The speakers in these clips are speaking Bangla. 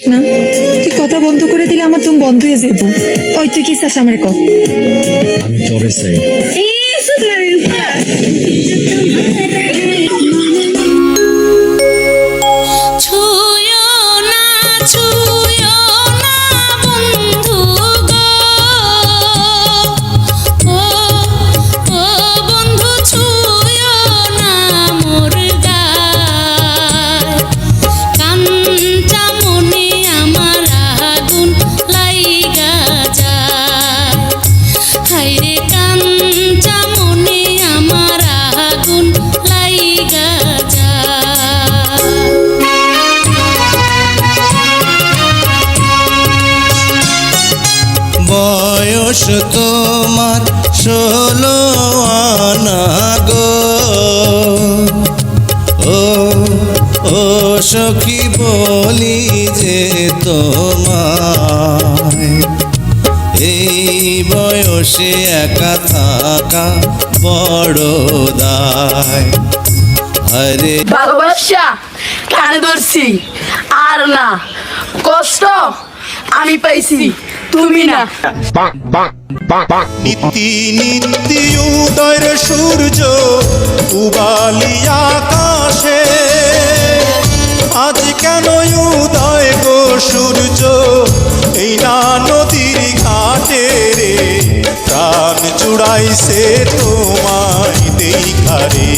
না তুই কথা বন্ধ করে দিলে আমার তুমি বন্ধ হয়ে যেত। ওই তুই কি চাস আমার কর? আমি তোরে চাই। বয়স তোমার 16 আনা গো, ও সখী বলি যে তোমায় এই বয়সে একা থাকা বড় দায়। আরে ভালোবাসা কানে ধরছি আর না, কষ্ট আমি পাইছি তুমি না। নীতি নীতি উদয়ের সূর্য উবালি আকাশে, আজ কেন উদয় গো সূর্য এই না নদীর ঘাটে রে, প্রাণ জুড়াইছে তোমায় দেখা রে।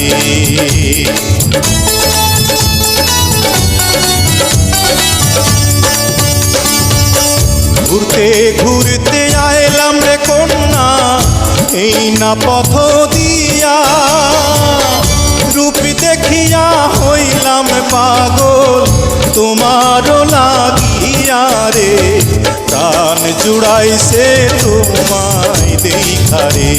ঘুরতে ঘুরতে আইলাম রে কন্যা এই না পথ দিয়া, রূপ দেখিয়া হইলাম পাগল তোমারও লাগিয়া রে, প্রাণ জুড়াইছে তোমায় দেখা রে।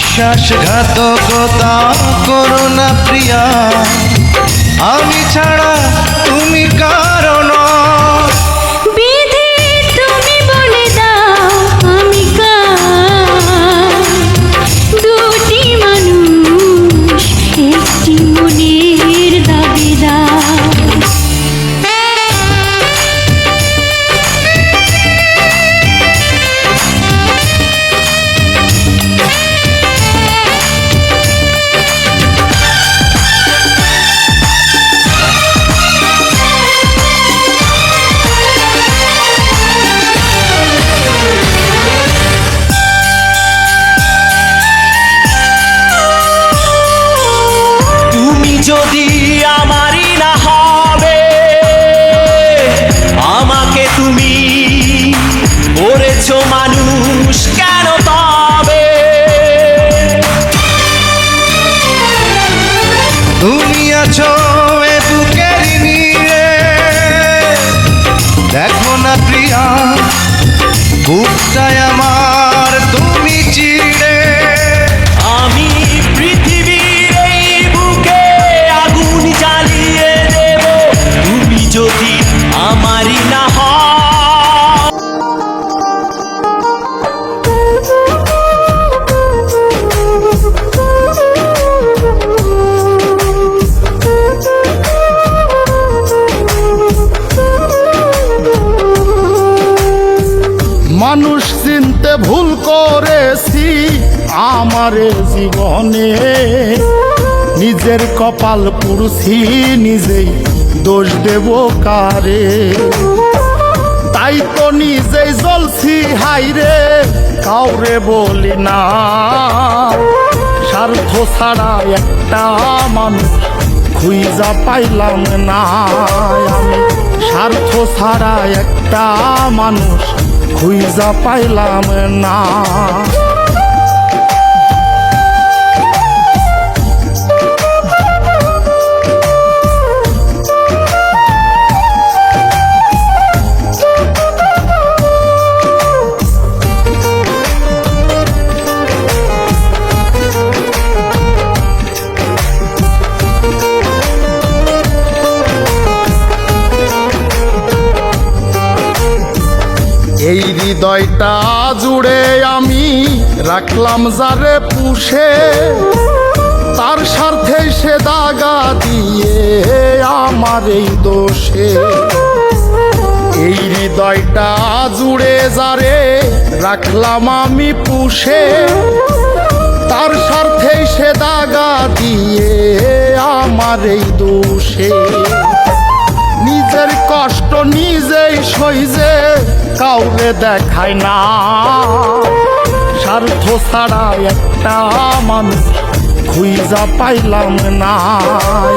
বিশ্বাসঘাতকতা করো না প্রিয়া, আমি ছাড়া তুমি কারণ। বিধি তুমি বলে দাও আমি কার, দুটি মানুষ একটি মনের দাবিদার। যদি আমারই না হবে, আমাকে তুমি করেছো মানুষ কেন তবে? তুমি আছো এ বুকের নিয়ে, দেখো না প্রিয়া বুকটায় আমার তুমি চিড়ে। আমি পৃথিবীর এই বুকে আগুন জ্বালিয়ে দেব, তুমি যদি আমারই না হও। মানুষ চিনতে ভুল করেছি আমারে জীবনে, নিজের কপাল পুরুষি নিজেই দোষ দেব কারে তাই তো নিজেই জ্বলছি হাইরে কাউরে বলি না স্বার্থ ছাড়া একটা মানুষ খুঁজা পাইলাম না আমি স্বার্থ ছাড়া একটা মানুষ খুঁজা পাইলাম না এই হৃদয়টা জুড়ে আমি রাখলাম যারে পুষে তার স্বার্থে সে দাগা দিয়ে আমার এই দোষে এই হৃদয়টা জুড়ে যারে রাখলাম আমি পুষে তার স্বার্থে সে দাগা দিয়ে আমার এই দোষে নিজের কষ্ট নিজেই সইজে কাউরে দেখায় না স্বার্থ ছাড়া একটা মানুষ খুঁজা পাইলাম না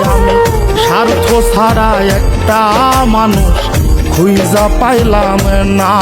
আমি স্বার্থ ছাড়া একটা মানুষ খুঁজা পাইলাম না